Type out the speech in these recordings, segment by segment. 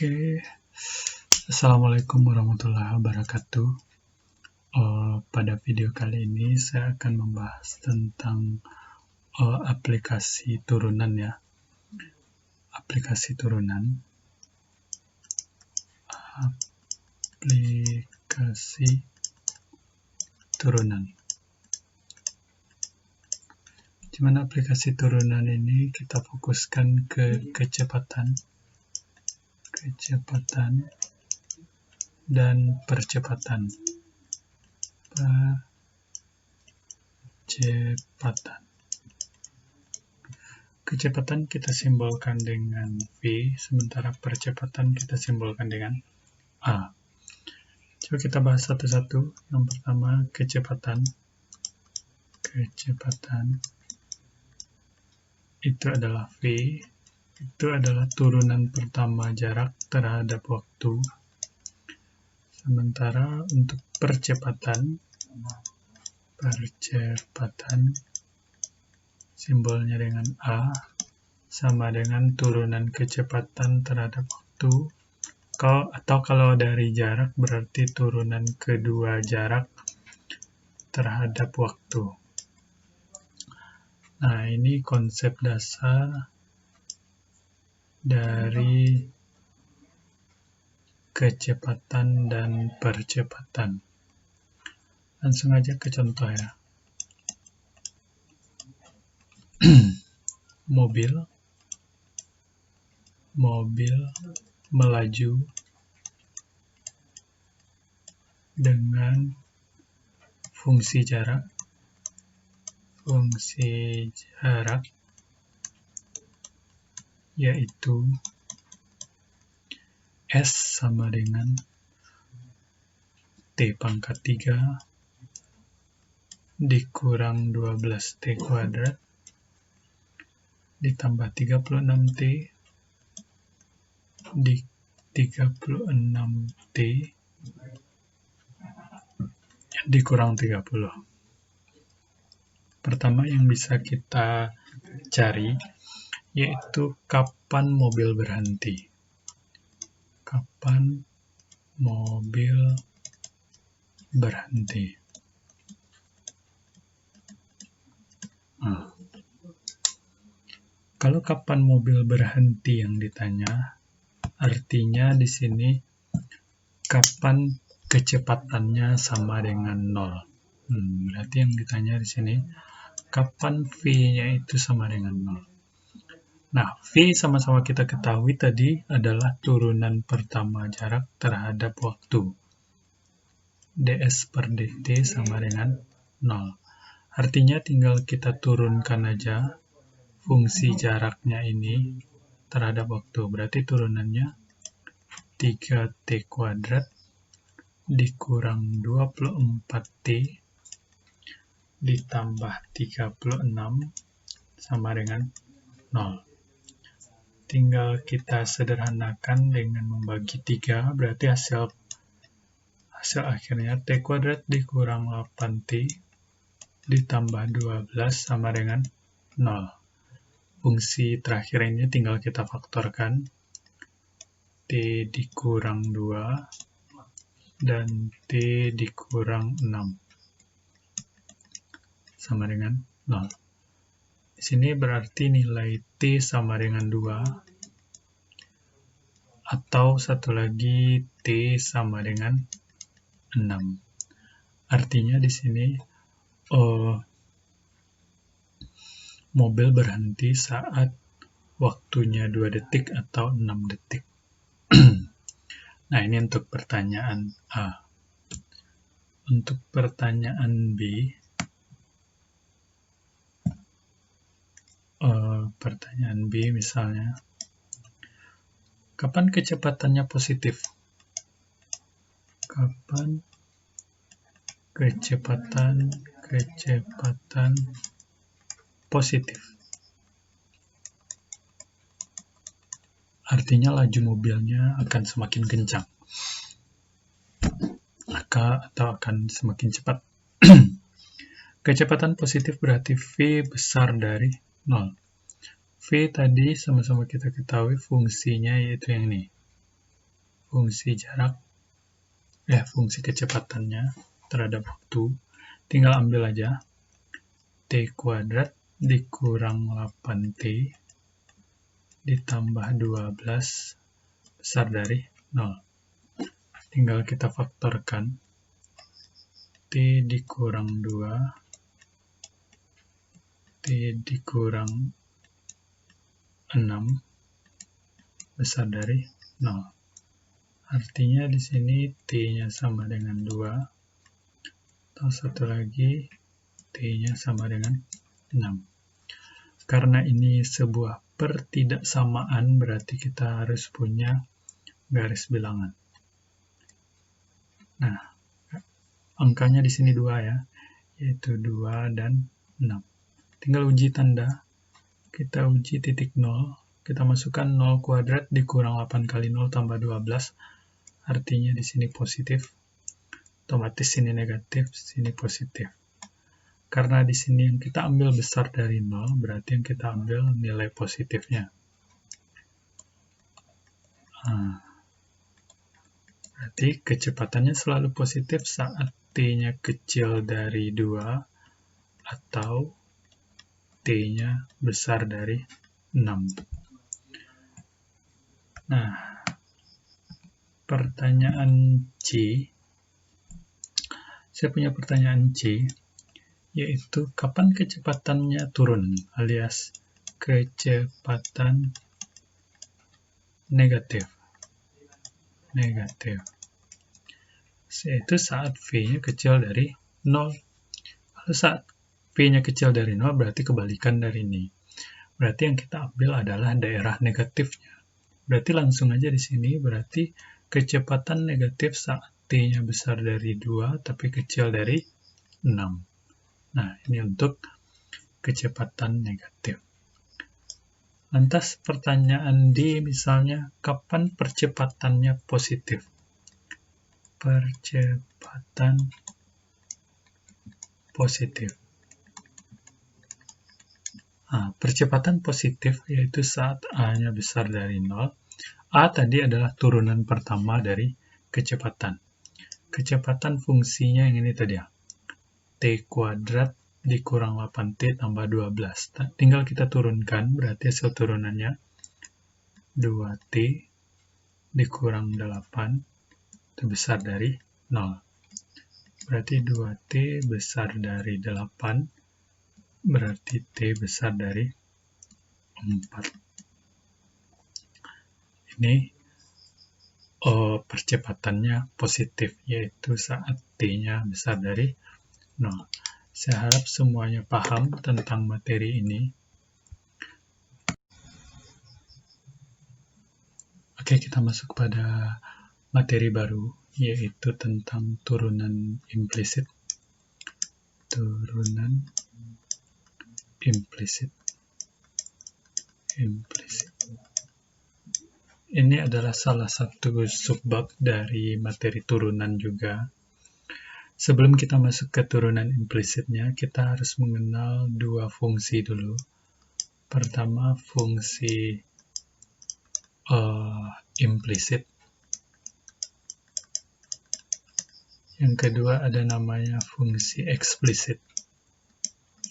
Oke, Assalamualaikum warahmatullahi wabarakatuh. Pada video kali ini saya akan membahas tentang aplikasi turunan ya. Aplikasi turunan. Aplikasi turunan. Cuman aplikasi turunan ini kita fokuskan ke kecepatan dan percepatan. Kecepatan kita simbolkan dengan V, sementara percepatan kita simbolkan dengan A. Coba kita bahas satu-satu. Yang pertama, kecepatan. Kecepatan itu adalah V. Itu adalah turunan pertama jarak terhadap waktu. Sementara untuk percepatan simbolnya dengan A, sama dengan turunan kecepatan terhadap waktu. Atau kalau dari jarak berarti turunan kedua jarak terhadap waktu. Nah, ini konsep dasar dari kecepatan dan percepatan. Langsung aja ke contoh ya. Mobil melaju dengan fungsi jarak yaitu S sama dengan T pangkat 3 dikurang 12T kuadrat ditambah 36T di 36T dikurang 30. Pertama yang bisa kita cari yaitu kapan mobil berhenti. Kapan mobil berhenti. Kalau kapan mobil berhenti yang ditanya, artinya di sini kapan kecepatannya sama dengan 0. Berarti yang ditanya di sini kapan V-nya itu sama dengan 0. Nah, V sama-sama kita ketahui tadi adalah turunan pertama jarak terhadap waktu. ds per dt sama dengan 0. Artinya tinggal kita turunkan aja fungsi jaraknya ini terhadap waktu. Berarti turunannya 3T kuadrat dikurang 24T ditambah 36 sama dengan 0. Tinggal kita sederhanakan dengan membagi 3, berarti hasil akhirnya T kuadrat dikurang 8T ditambah 12 sama dengan 0. Fungsi terakhir ini tinggal kita faktorkan. T dikurang 2 dan T dikurang 6 sama dengan 0. Di sini berarti nilai T sama dengan 2 atau satu lagi T sama dengan 6. Artinya di sini mobil berhenti saat waktunya 2 detik atau 6 detik. Nah, ini untuk pertanyaan A. Untuk pertanyaan B, misalnya, kapan kecepatannya positif? Kapan kecepatan positif? Artinya laju mobilnya akan semakin kencang atau akan semakin cepat. Kecepatan positif berarti V besar dari 0. V tadi sama-sama kita ketahui fungsinya yaitu yang ini. fungsi jarak, fungsi kecepatannya terhadap waktu, tinggal ambil aja T kuadrat dikurang 8T ditambah 12 besar dari 0. Tinggal kita faktorkan. T dikurang 2, T dikurang 6 besar dari 0. Artinya di sini T-nya sama dengan 2, atau satu lagi T-nya sama dengan 6. Karena ini sebuah pertidaksamaan, berarti kita harus punya garis bilangan. Nah, angkanya di sini 2 ya, yaitu 2 dan 6. Tinggal uji tanda. Kita uji titik 0. Kita masukkan 0 kuadrat dikurang 8 kali 0 tambah 12. Artinya di sini positif. Otomatis sini negatif, sini positif. Karena di sini yang kita ambil besar dari 0, berarti yang kita ambil nilai positifnya. Berarti kecepatannya selalu positif saat T-nya kecil dari 2 atau T-nya besar dari 6. Nah, pertanyaan C. Saya punya pertanyaan C, yaitu kapan kecepatannya turun, alias kecepatan negatif. Yaitu saat V-nya kecil dari 0. Lalu saat V-nya kecil dari 0 berarti kebalikan dari ini. Berarti yang kita ambil adalah daerah negatifnya. Berarti langsung aja di sini, berarti kecepatan negatif saat T-nya besar dari 2 tapi kecil dari 6. Nah, ini untuk kecepatan negatif. Lantas pertanyaan D misalnya, kapan percepatannya positif? Percepatan positif. Percepatan positif yaitu saat A-nya besar dari 0. A tadi adalah turunan pertama dari kecepatan. Kecepatan fungsinya yang ini tadi ya. T kuadrat dikurang 8T tambah 12. Tinggal kita turunkan, berarti hasil turunannya 2T dikurang 8 itu besar dari 0. Berarti 2T besar dari 8, berarti T besar dari 4. Ini percepatannya positif, yaitu saat T-nya besar dari 0. Saya harap semuanya paham tentang materi ini. Oke, kita masuk pada materi baru, yaitu tentang turunan implisit. Turunan implisit. Ini adalah salah satu subbab dari materi turunan juga. Sebelum kita masuk ke turunan implisitnya, kita harus mengenal dua fungsi dulu. Pertama, fungsi implisit. Yang kedua ada namanya fungsi eksplisit.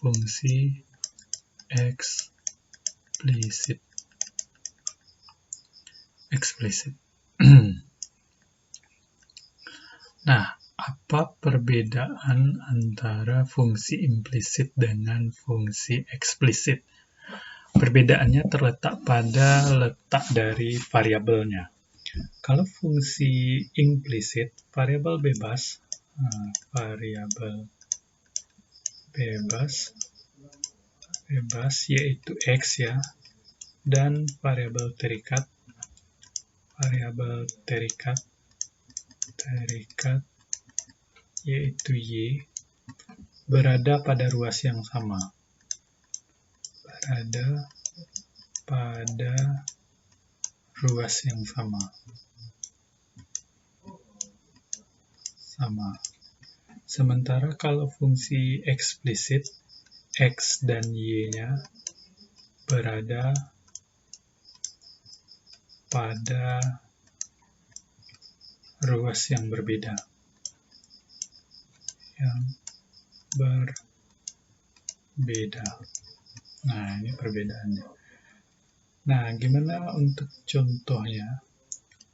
Fungsi eksplisit. Nah, apa perbedaan antara fungsi implisit dengan fungsi eksplisit? Perbedaannya terletak pada letak dari variabelnya. Kalau fungsi implisit, variabel bebas yaitu X ya, dan variabel terikat yaitu Y, berada pada ruas yang sama. Sementara kalau fungsi eksplisit, X dan Y-nya berada pada ruas yang berbeda. Yang berbeda. Nah, ini perbedaannya. Nah, gimana untuk contohnya?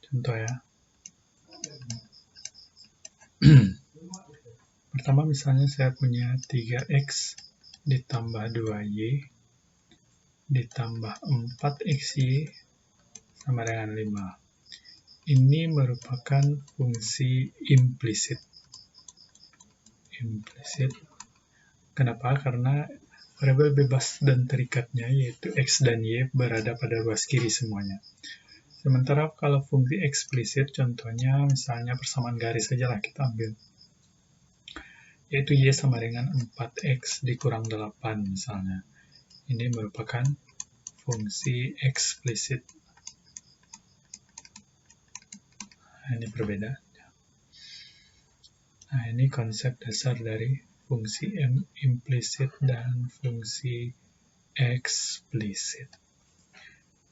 Contoh ya. Pertama misalnya saya punya 3x ditambah 2y ditambah 4xy sama dengan 5. Ini merupakan fungsi implisit. Kenapa? Karena variabel bebas dan terikatnya yaitu x dan y berada pada ruas kiri semuanya. Sementara kalau fungsi eksplisit, contohnya misalnya persamaan garis saja lah kita ambil. Yaitu y sama dengan 4x dikurang 8 misalnya. Ini merupakan fungsi eksplisit. Nah, ini perbedaannya. Nah, ini konsep dasar dari fungsi implisit dan fungsi eksplisit.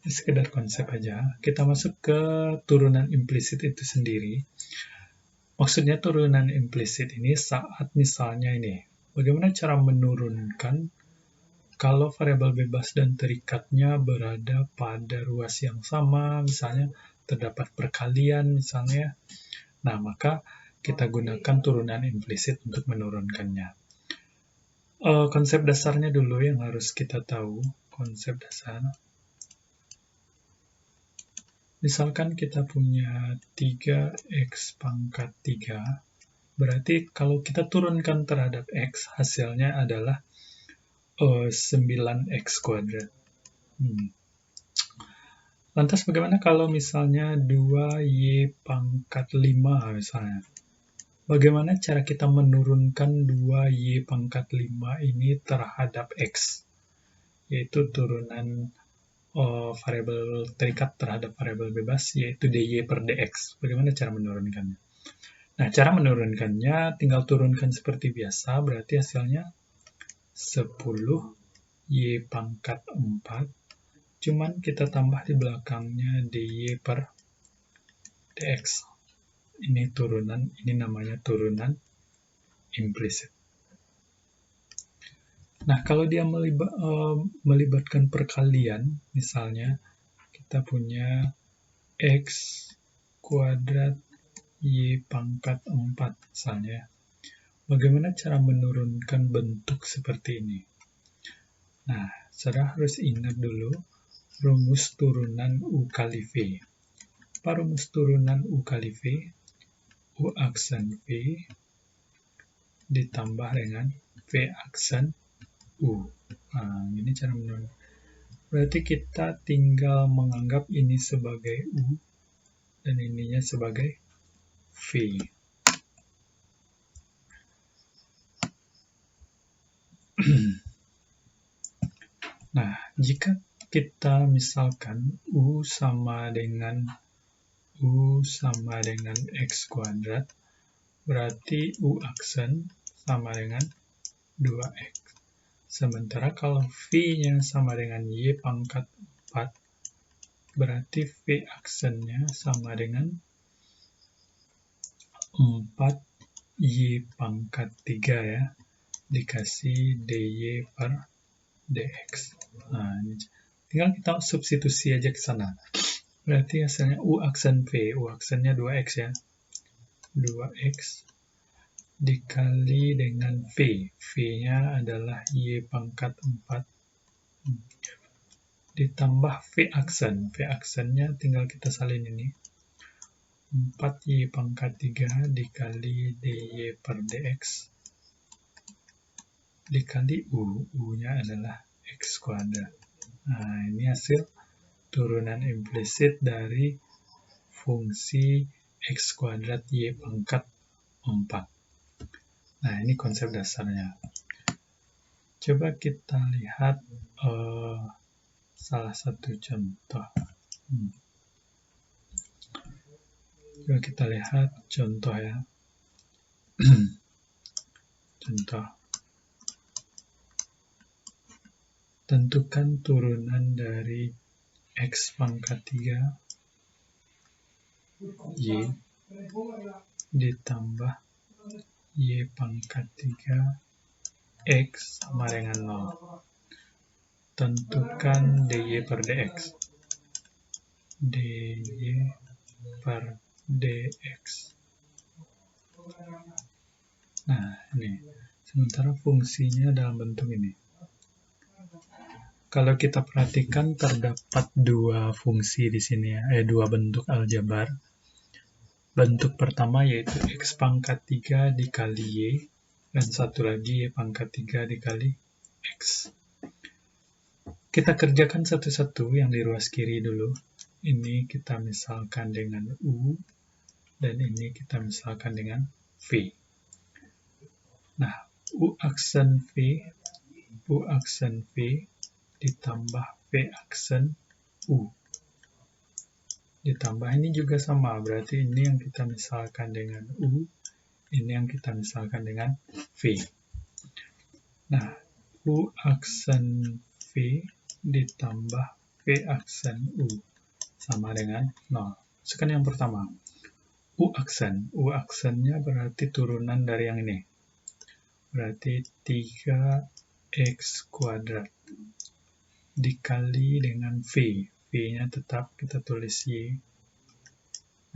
Ini sekedar konsep aja. Kita masuk ke turunan implisit itu sendiri. Maksudnya turunan implisit ini saat misalnya ini, bagaimana cara menurunkan kalau variabel bebas dan terikatnya berada pada ruas yang sama, misalnya terdapat perkalian misalnya. Nah, maka kita gunakan turunan implisit untuk menurunkannya. Konsep dasarnya dulu yang harus kita tahu, konsep dasar. Misalkan kita punya 3x pangkat 3, berarti kalau kita turunkan terhadap x, hasilnya adalah 9x kuadrat. Lantas bagaimana kalau misalnya 2y pangkat 5 misalnya? Bagaimana cara kita menurunkan 2y pangkat 5 ini terhadap x? Yaitu turunan variabel terikat terhadap variabel bebas, yaitu dy per dx. Bagaimana cara menurunkannya? Nah, cara menurunkannya tinggal turunkan seperti biasa, berarti hasilnya 10y pangkat 4, cuman kita tambah di belakangnya dy per dx. Ini turunan, ini namanya turunan implisit. Nah, kalau dia melibatkan perkalian, misalnya kita punya x kuadrat y pangkat 4 misalnya. Bagaimana cara menurunkan bentuk seperti ini? Nah, saudara harus ingat dulu rumus turunan U kali V. Apa rumus turunan U kali V? U aksen V ditambah dengan V aksen U. Nah, ini cara menurunkan. Berarti kita tinggal menganggap ini sebagai U dan ininya sebagai V. Nah, jika kita misalkan U sama dengan X kuadrat, berarti U aksen sama dengan 2X. Sementara kalau V-nya sama dengan Y pangkat 4, berarti V aksennya sama dengan 4Y pangkat 3 ya, dikasih dy per dx. Nah, ini tinggal kita substitusi aja ke sana. Berarti hasilnya U aksen V, U aksennya 2X ya. 2X dikali dengan V. V-nya adalah Y pangkat 4. Ditambah V aksen. V aksennya tinggal kita salin ini. 4Y pangkat 3 dikali dy per dx. Dikali U. U-nya adalah X kuadrat. Nah, ini hasil turunan implisit dari fungsi X kuadrat Y pangkat 4. Nah, ini konsep dasarnya. Coba kita lihat salah satu contoh. Coba kita lihat contoh ya. Contoh. Tentukan turunan dari X pangkat 3 Y ditambah Y pangkat 3 X sama dengan 0. Tentukan dy per dx. dy per dx. Nah, ini. Sementara fungsinya dalam bentuk ini. Kalau kita perhatikan terdapat dua fungsi di sini ya, dua bentuk aljabar. Bentuk pertama yaitu X pangkat 3 dikali Y, dan satu lagi Y pangkat 3 dikali X. Kita kerjakan satu-satu yang di ruas kiri dulu. Ini kita misalkan dengan U, dan ini kita misalkan dengan V. Nah, U aksen V ditambah V aksen U. Ditambah ini juga sama, berarti ini yang kita misalkan dengan U, ini yang kita misalkan dengan V. Nah, U aksen V ditambah V aksen U sama dengan 0. Sekarang yang pertama, U aksennya berarti turunan dari yang ini. Berarti 3x kuadrat dikali dengan V. V-nya tetap kita tulis Y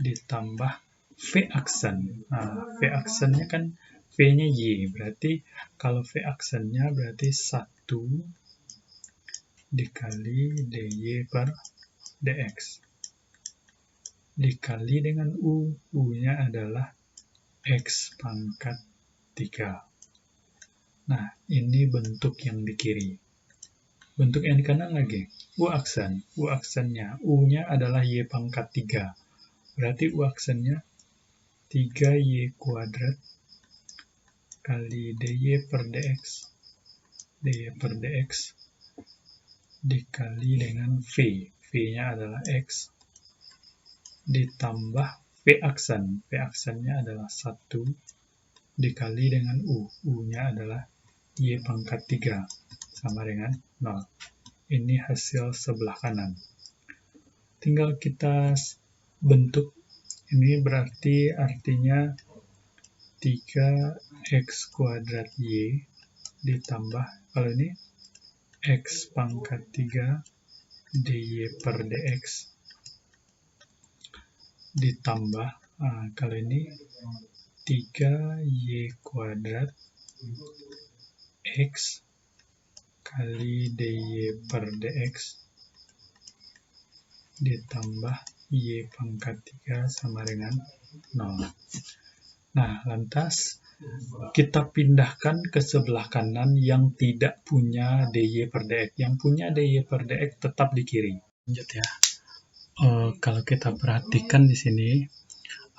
ditambah V aksen. Nah, V aksennya kan V-nya Y. Berarti kalau V aksennya berarti 1 dikali dy per dx. Dikali dengan U. U-nya adalah X pangkat 3. Nah, ini bentuk yang di kiri. Bentuk yang di kanan lagi, U aksennya, U-nya adalah Y pangkat 3. Berarti U aksennya 3Y kuadrat kali dy per dx dikali dengan V. V-nya adalah X ditambah V aksennya adalah 1 dikali dengan U. U-nya adalah Y pangkat 3 sama dengan 0. Ini hasil sebelah kanan. Tinggal kita bentuk. Ini berarti artinya 3x kuadrat Y ditambah, kalau ini X pangkat 3 dy per dx ditambah, kalau ini 3y kuadrat X kali dy per dx ditambah y pangkat 3 sama dengan 0. Nah, lantas kita pindahkan ke sebelah kanan yang tidak punya dy per dx. Yang punya dy per dx tetap di kiri. Lanjut ya. Kalau kita perhatikan di sini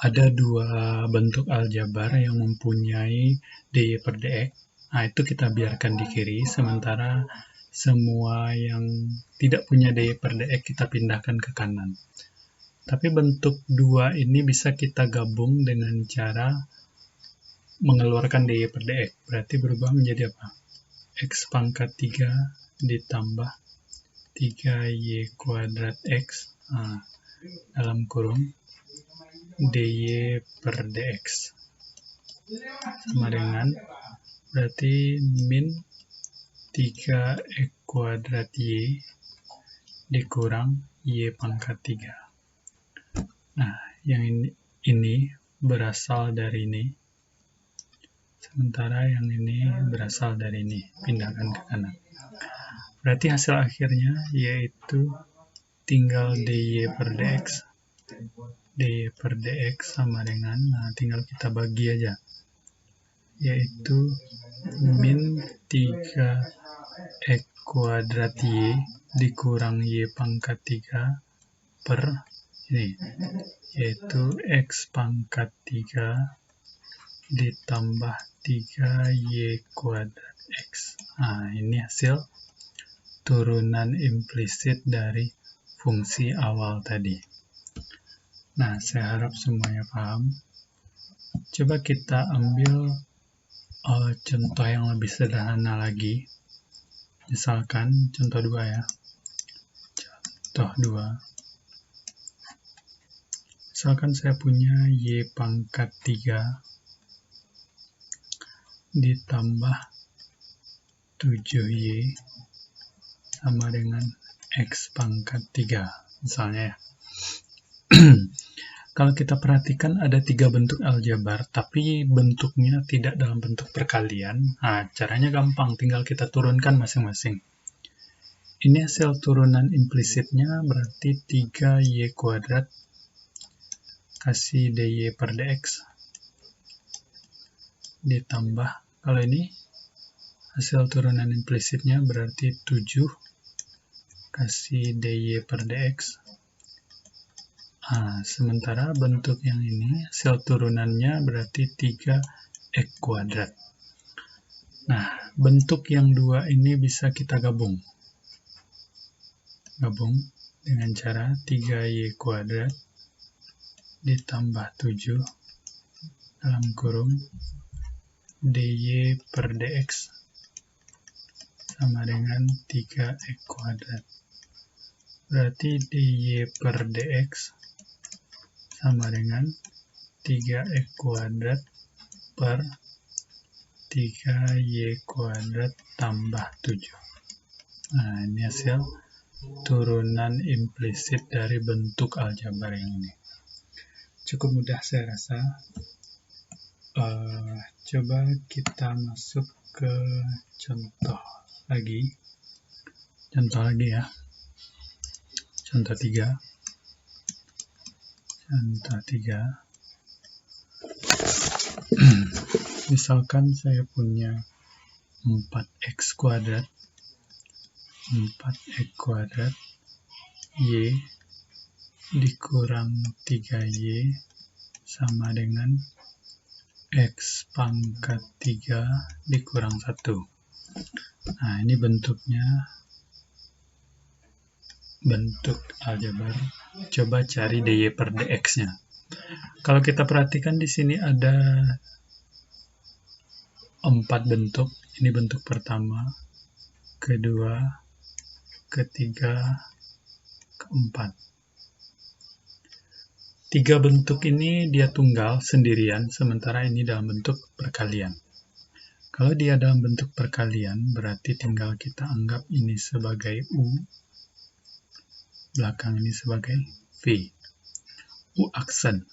ada dua bentuk aljabar yang mempunyai dy per dx. Nah, itu kita biarkan di kiri, sementara semua yang tidak punya dy per dx kita pindahkan ke kanan. Tapi bentuk dua ini bisa kita gabung dengan cara mengeluarkan dy per dx. Berarti berubah menjadi apa? X pangkat 3 ditambah 3y kuadrat X dalam kurung dy per dx sama dengan berarti min 3x kuadrat y dikurang y pangkat 3. Nah, yang ini berasal dari ini, sementara yang ini berasal dari ini. Pindahkan ke kanan. Berarti hasil akhirnya yaitu tinggal dy per dx. Dy per dx sama dengan, tinggal kita bagi aja, yaitu min 3x kuadrat y dikurang y pangkat 3 per ini, yaitu x pangkat 3 ditambah 3y kuadrat x. Nah, ini hasil turunan implisit dari fungsi awal tadi. Nah, saya harap semuanya paham. Coba kita ambil contoh yang lebih sederhana lagi. Misalkan contoh 2 ya. Contoh 2. Misalkan saya punya Y pangkat 3 ditambah 7Y sama dengan X pangkat 3, misalnya ya. Kalau kita perhatikan ada 3 bentuk aljabar, tapi bentuknya tidak dalam bentuk perkalian. Nah, caranya gampang, tinggal kita turunkan masing-masing. Ini hasil turunan implisitnya berarti 3Y kuadrat kasih dy per dx ditambah, kalau ini hasil turunan implisitnya berarti 7 kasih dy per dx. Nah, sementara bentuk yang ini hasil turunannya berarti 3x kuadrat. Nah, bentuk yang dua ini bisa kita gabung dengan cara 3y kuadrat ditambah 7 dalam kurung dy per dx sama dengan 3x kuadrat. Berarti dy per dx sama dengan 3x kuadrat per 3y kuadrat tambah 7. Nah, ini hasil turunan implisit dari bentuk aljabar yang ini. Cukup mudah saya rasa. Coba kita masuk ke contoh lagi. Contoh ya. Contoh 3. Contoh 3. Misalkan saya punya 4x kuadrat y dikurang 3y sama dengan x pangkat 3 dikurang 1. Nah, ini bentuknya, bentuk aljabar. Coba cari dy per dx-nya. Kalau kita perhatikan di sini ada 4 bentuk. Ini bentuk pertama, kedua, ketiga, keempat. 3 bentuk ini dia tunggal sendirian, sementara ini dalam bentuk perkalian. Kalau dia dalam bentuk perkalian, berarti tinggal kita anggap ini sebagai U, belakang ini sebagai V. U aksen.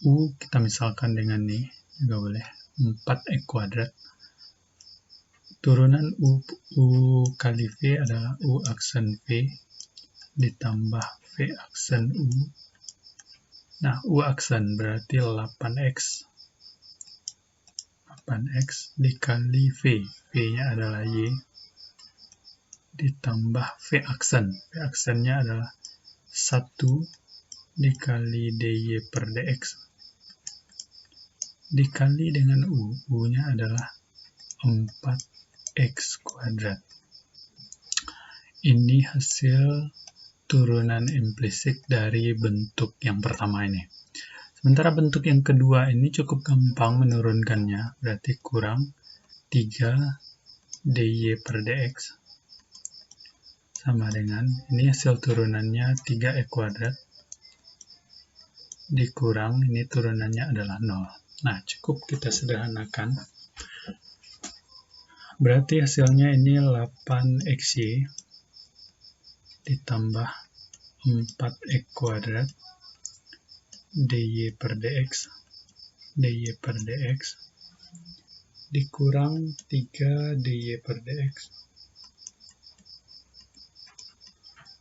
U kita misalkan dengan ini, juga boleh, 4x kuadrat. Turunan U kali V adalah U aksen V ditambah V aksen U. Nah, U aksen berarti 8x dikali V. V-nya adalah Y. Ditambah V aksen. V aksennya adalah 1 dikali dy per dx. Dikali dengan U. U-nya adalah 4x kuadrat. Ini hasil turunan implisit dari bentuk yang pertama ini. Sementara bentuk yang kedua ini cukup gampang menurunkannya, berarti kurang 3 dy per dx sama dengan, ini hasil turunannya 3x kuadrat dikurang, ini turunannya adalah 0. Nah, cukup kita sederhanakan. Berarti hasilnya ini 8xy ditambah 4x kuadrat dy per dx dikurang 3 dy per dx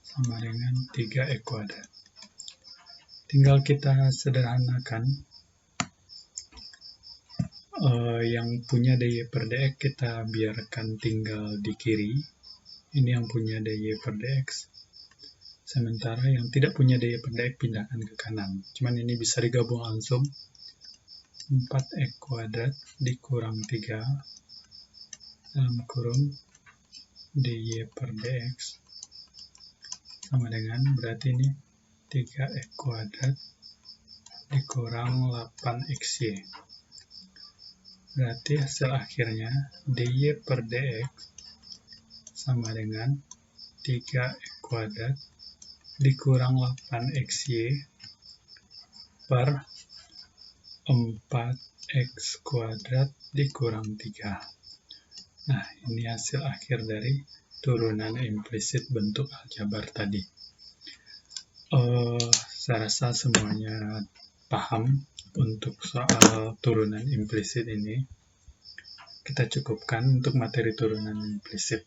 sama dengan 3x kuadrat. Tinggal kita sederhanakan. Yang punya dy per dx kita biarkan tinggal di kiri. Ini yang punya dy per dx. Sementara yang tidak punya dy per dx pindahkan ke kanan. Cuman ini bisa digabung langsung. 4x kuadrat dikurang 3 dalam kurung dy per dx sama dengan, berarti ini 3x kuadrat dikurang 8xy. Berarti hasil akhirnya dy per dx sama dengan 3x kuadrat dikurang 8xy per 4x kuadrat dikurang 3. Nah, ini hasil akhir dari turunan implisit bentuk aljabar tadi. Saya rasa semuanya paham untuk soal turunan implisit ini. Kita cukupkan untuk materi turunan implisit.